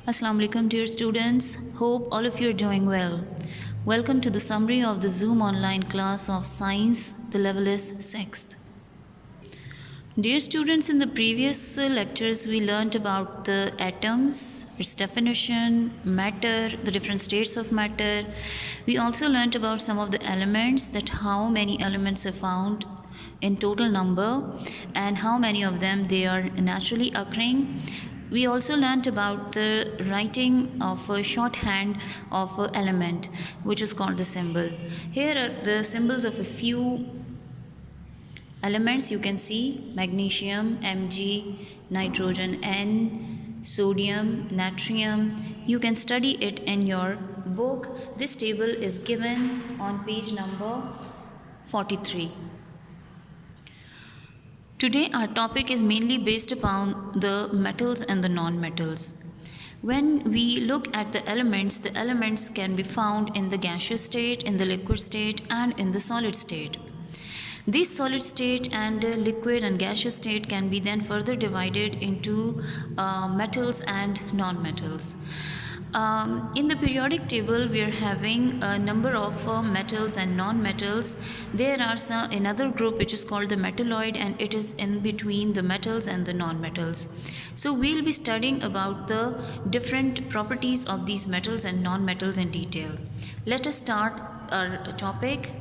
Assalamu alaikum dear students. Hope all of you are doing well. Welcome to the summary of the Zoom online class of Science. The level is 6th. Dear students, in the previous lectures we learnt about the atoms, its definition, matter, the different states of matter. We also learnt about some of the elements, that how many elements are found in total number and how many of them they are naturally occurring. We also learnt about the writing of a shorthand of an element, which is called the symbol. Here are the symbols of a few elements. You can see magnesium, Mg, nitrogen, N, sodium, natrium. You can study it in your book. This table is given on page number 43. Today our topic is mainly based upon the metals and the non-metals. When we look at the elements can be found in the gaseous state, in the liquid state, and in the solid state. This solid state and liquid and gaseous state can be then further divided into metals and non-metals. In the periodic table, we are having a number of metals and non-metals. There are another group which is called the metalloid, and it is in between the metals and the non-metals. So we'll be studying about the different properties of these metals and non-metals in detail. Let us start our topic.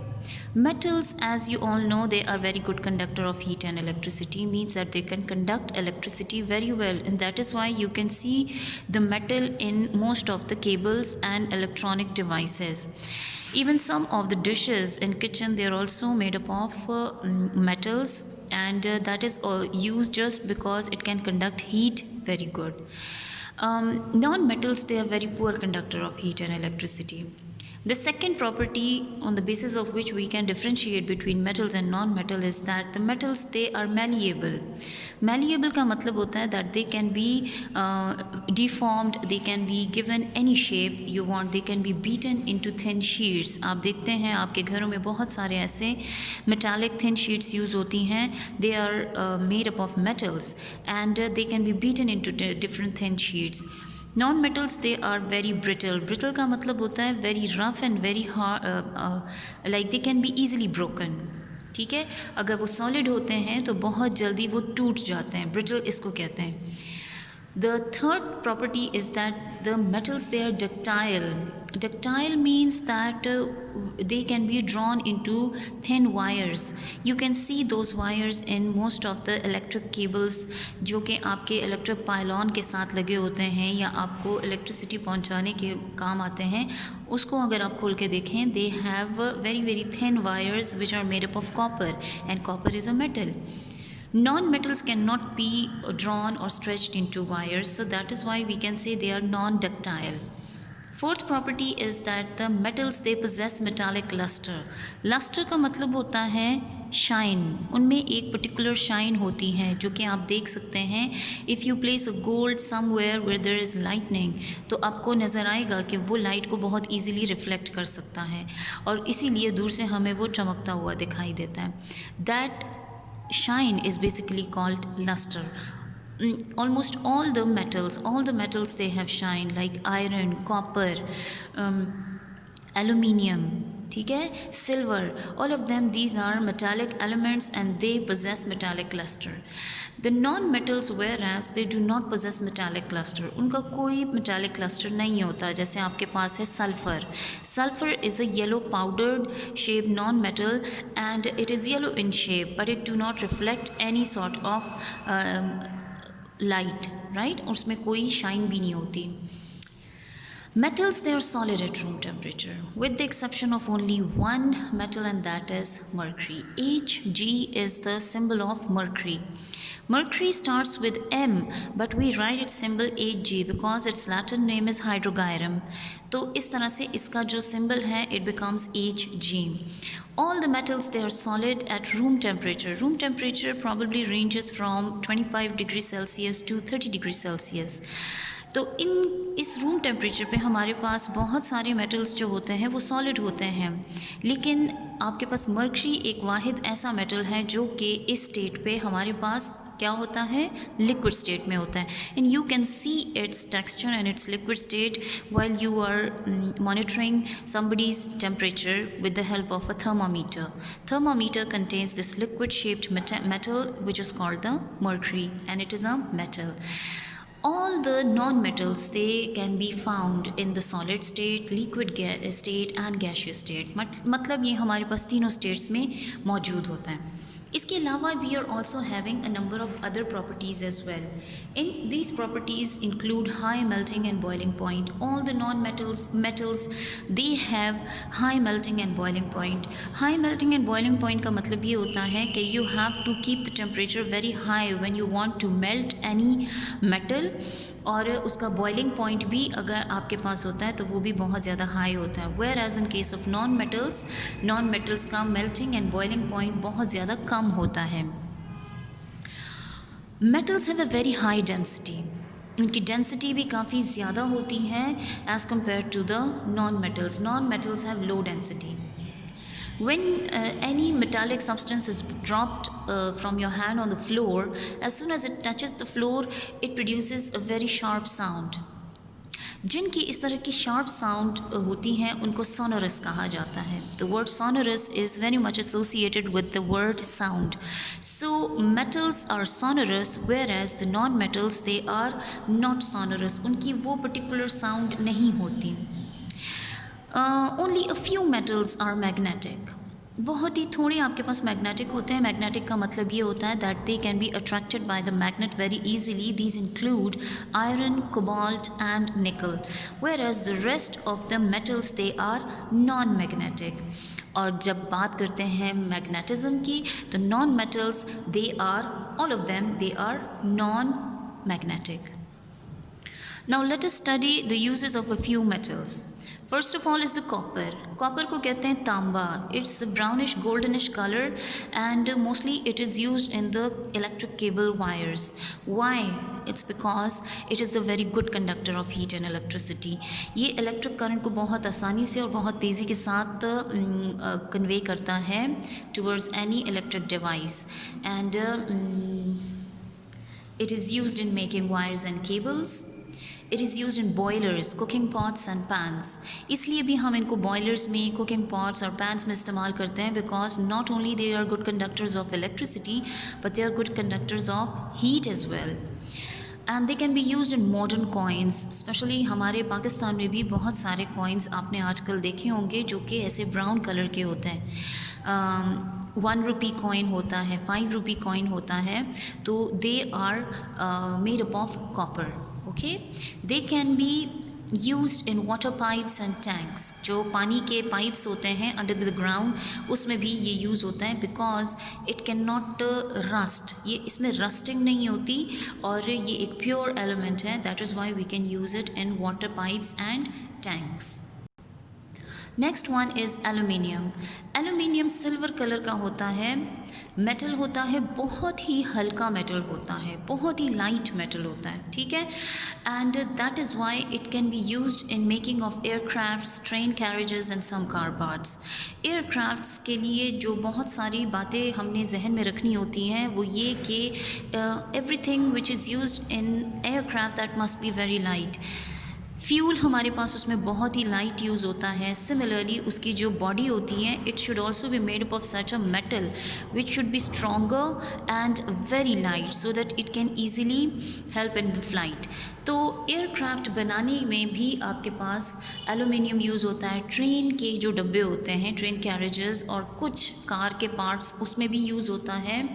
Metals, as you all know, they are very good conductor of heat and electricity, means that they can conduct electricity very well, and that is why you can see the metal in most of the cables and electronic devices. Even some of the dishes in kitchen, they are also made up of metals, and that is used just because it can conduct heat very good. Non-metals, they are very poor conductor of heat and electricity. The second property on the basis of which we can differentiate between metals and non-metal is that the metals, they are malleable. Malleable का मतलब होता है that they can be deformed, they can be given any shape you want, they can be beaten into thin sheets. आप देखते हैं आपके घरों में बहुत सारे ऐसे metallic thin sheets use होती हैं. They are made up of metals and they can be beaten into different thin sheets. Non-metals, they are very brittle. Brittle का मतलब होता है very rough and very hard, like they can be easily broken. ठीक है, अगर वो solid होते हैं तो बहुत जल्दी वो टूट जाते हैं. Brittle इसको कहते हैं. The third property is that the metals, they are ductile. Ductile means that they can be drawn into thin wires. You can see those wires in most of the electric cables जो कि आपके electric pylon के साथ लगे होते हैं या आपको electricity पहुंचाने के काम आते हैं. उसको अगर आप खोल के देखें, they have very thin wires which are made up of copper, and copper is a metal. Non-metals cannot be drawn or stretched into wires, so that is why we can say they are non-ductile. Fourth property is that the metals, they possess metallic luster. Luster का मतलब होता है shine. उनमें एक particular shine होती है जो कि आप देख सकते हैं. If you place a gold somewhere where there is lightning, तो आपको नज़र आएगा कि वो लाइट को बहुत easily reflect कर सकता है और इसीलिए दूर से हमें वो चमकता हुआ दिखाई देता है. That shine is basically called luster. Almost all the metals they have shine, like iron, copper, aluminium, ठीक है, silver, all of them, these are metallic elements and they possess metallic luster. The non-metals, whereas they do not possess metallic luster, उनका कोई metallic luster नहीं होता. जैसे आपके पास है sulfur. Sulfur is a yellow powdered shaped non-metal and it is yellow in shape, but it do not reflect any sort of light, right? उसमें कोई shine भी नहीं होती. Metals, they are solid at room temperature, with the exception of only one metal, and that is mercury. Hg is the symbol of mercury. Mercury starts with M, but we write its symbol Hg because its Latin name is hydrogyrum. तो इस तरह से इसका जो symbol है, it becomes Hg. All the metals, they are solid at room temperature. Room temperature probably ranges from 25 degrees Celsius to 30 degrees Celsius. तो इस room temperature पे हमारे पास बहुत सारे मेटल्स जो होते हैं वो सॉलिड होते हैं, लेकिन आपके पास मर्करी एक वाहिद ऐसा मेटल है जो कि इस स्टेट पे हमारे पास क्या होता है, लिक्विड स्टेट में होता है. And you can see its texture and its liquid state while you are monitoring somebody's temperature with the help of a thermometer. Thermometer contains this liquid shaped metal which is called the mercury, and it is a metal. All the non-metals, they can be found in the solid state, liquid state and gaseous state. मतलब ये हमारे पास तीनों states में मौजूद होता है. इसके अलावा we are also having a number of other properties as well. In these properties include high melting and boiling point. All the metals they have high melting and boiling point. High melting and boiling point का मतलब ये होता है कि you have to keep the temperature very high when you want to melt any metal, और उसका boiling point भी अगर आपके पास होता है तो वो भी बहुत ज़्यादा high होता है. Whereas in case of non-metals का melting and boiling point बहुत ज़्यादा कम होता है. Metals have a very high density. उनकी डेंसिटी भी काफ़ी ज़्यादा होती है as compared to the non-metals. Non-metals have low density. When any metallic substance is dropped from your hand on the floor, as soon as it touches the floor, it produces a very sharp sound. जिनकी इस तरह की sharp sound होती हैं उनको sonorous कहा जाता है. The word sonorous is very much associated with the word sound. So metals are sonorous, whereas the non-metals they are not sonorous. उनकी वो particular sound नहीं होती. Only a few metals are magnetic. बहुत ही थोड़े आपके पास मैग्नेटिक होते हैं. Magnetic का मतलब ये होता है that they can be attracted by the magnet very easily. These include iron, cobalt and nickel, whereas the rest of the metals they are non magnetic. और जब बात करते हैं मैग्नेटिज्म की तो non metals they are all of them they are non magnetic. Now let us study the uses of a few metals. First of all is the copper. Copper को कहते हैं तांबा. It's the brownish goldenish color and mostly it is used in the electric cable wires. Why? It's because it is a very good conductor of heat and electricity. ये electric current को बहुत आसानी से और बहुत तेज़ी के साथ कन्वे करता है towards any electric device, and it is used in making wires and cables. It is used in boilers, cooking pots and pans. इसलिए भी हम इनको boilers में, cooking pots और pans में इस्तेमाल करते हैं because not only they are good conductors of electricity but they are good conductors of heat as well. And they can be used in modern coins. Especially हमारे पाकिस्तान में भी बहुत सारे coins आपने आजकल देखे होंगे जो कि ऐसे ब्राउन कलर के होते हैं. 1 rupee coin होता है, 5 rupee coin होता है, तो they are made up of copper. Okay, they can be used in water pipes and tanks. जो पानी के पाइप्स होते हैं अंडर द ग्राउंड उसमें भी ये यूज़ होता है because it cannot rust. ये इसमें रस्टिंग नहीं होती और ये एक प्योर एलिमेंट है. That is why we can use it in water pipes and tanks. Next one is aluminium. Aluminium silver colour का होता है, मेटल होता है, बहुत ही हल्का मेटल होता है, बहुत ही लाइट मेटल होता है. ठीक है, and that is why it can be used in making of aircrafts, train carriages and some car parts. Aircrafts के लिए जो बहुत सारी बातें हमने जहन में रखनी होती हैं वो ये कि everything which is used in aircraft that must be very light. Fuel हमारे पास उसमें बहुत ही लाइट यूज़ होता है. सिमिलरली उसकी जो बॉडी होती है it should also be made up of such a metal which should be stronger and very light so that it can easily help in the flight. तो एयरक्राफ्ट बनाने में भी आपके पास एलुमिनियम यूज़ होता है. ट्रेन के जो डब्बे होते हैं, ट्रेन कैरेजेस और कुछ कार के पार्ट्स उसमें भी यूज़ होता है.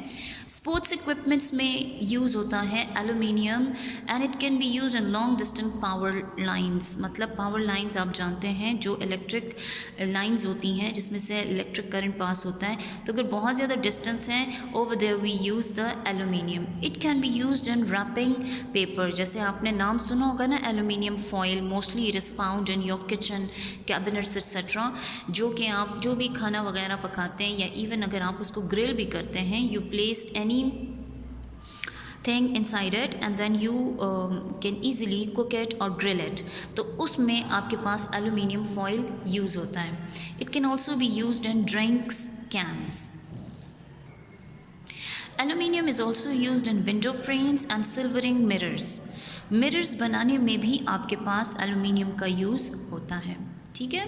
स्पोर्ट्स इक्विपमेंट्स में यूज़ होता है aluminium and it can be use in long distance power lines. मतलब पावर लाइंस आप जानते हैं जो इलेक्ट्रिक लाइंस होती हैं जिसमें से इलेक्ट्रिक करंट पास होता है. तो अगर बहुत ज़्यादा डिस्टेंस है over there we use the aluminium. It can be used in wrapping paper. जैसे आपने नाम सुना होगा ना aluminium foil. Mostly it is found in your kitchen cabinets etcetera. जो कि आप जो भी खाना वगैरह पकाते हैं या इवन अगर आप उसको ग्रिल भी करते हैं, you place any thing inside it and then you can easily cook it और ग्रिल इट, तो उसमें आपके पास एल्यूमिनियम फॉइल यूज़ होता है. It can also be used in drinks cans. Aluminium is also used in window frames and silvering mirrors. Mirrors बनाने में भी आपके पास एल्यूमिनियम का यूज़ होता है. ठीक है.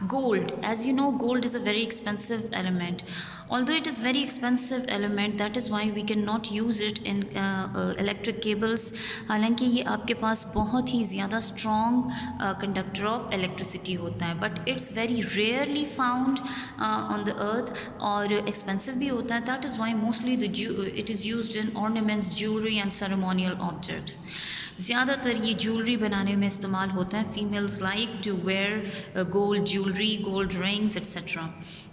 Gold, as you know, gold is a very expensive element. Although it is very expensive element, that is why we cannot use it in electric cables. हालांकि ये आपके पास बहुत ही ज़्यादा strong conductor of electricity होता है, but it's very rarely found on the earth और expensive भी होता है. That is why mostly it is used in ornaments, jewelry and ceremonial objects. ज़्यादातर ये ज्वेलरी बनाने में इस्तेमाल होता है. Females like to wear gold jewellery, gold rings etcetera.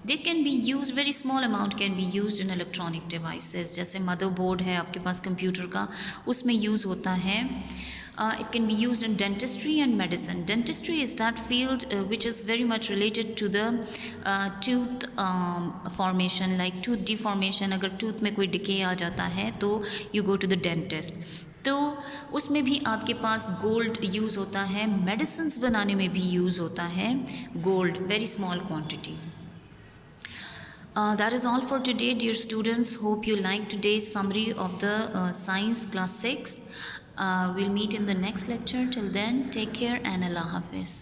They can be use, very small amount can be use in electronic devices. जैसे motherboard है आपके पास कंप्यूटर का, उसमें यूज़ होता है. It can be used in dentistry and medicine. Dentistry is that field which is very much related to the tooth formation, like tooth deformation. अगर tooth में कोई decay आ जाता है तो you go to the dentist. तो उसमें भी आपके पास गोल्ड यूज़ होता है. मेडिसिन्स बनाने में भी यूज़ होता है gold, very small quantity. That is all for today, dear students. Hope you liked today's summary of the science class 6. We'll meet in the next lecture. Till then, take care and Allah Hafiz.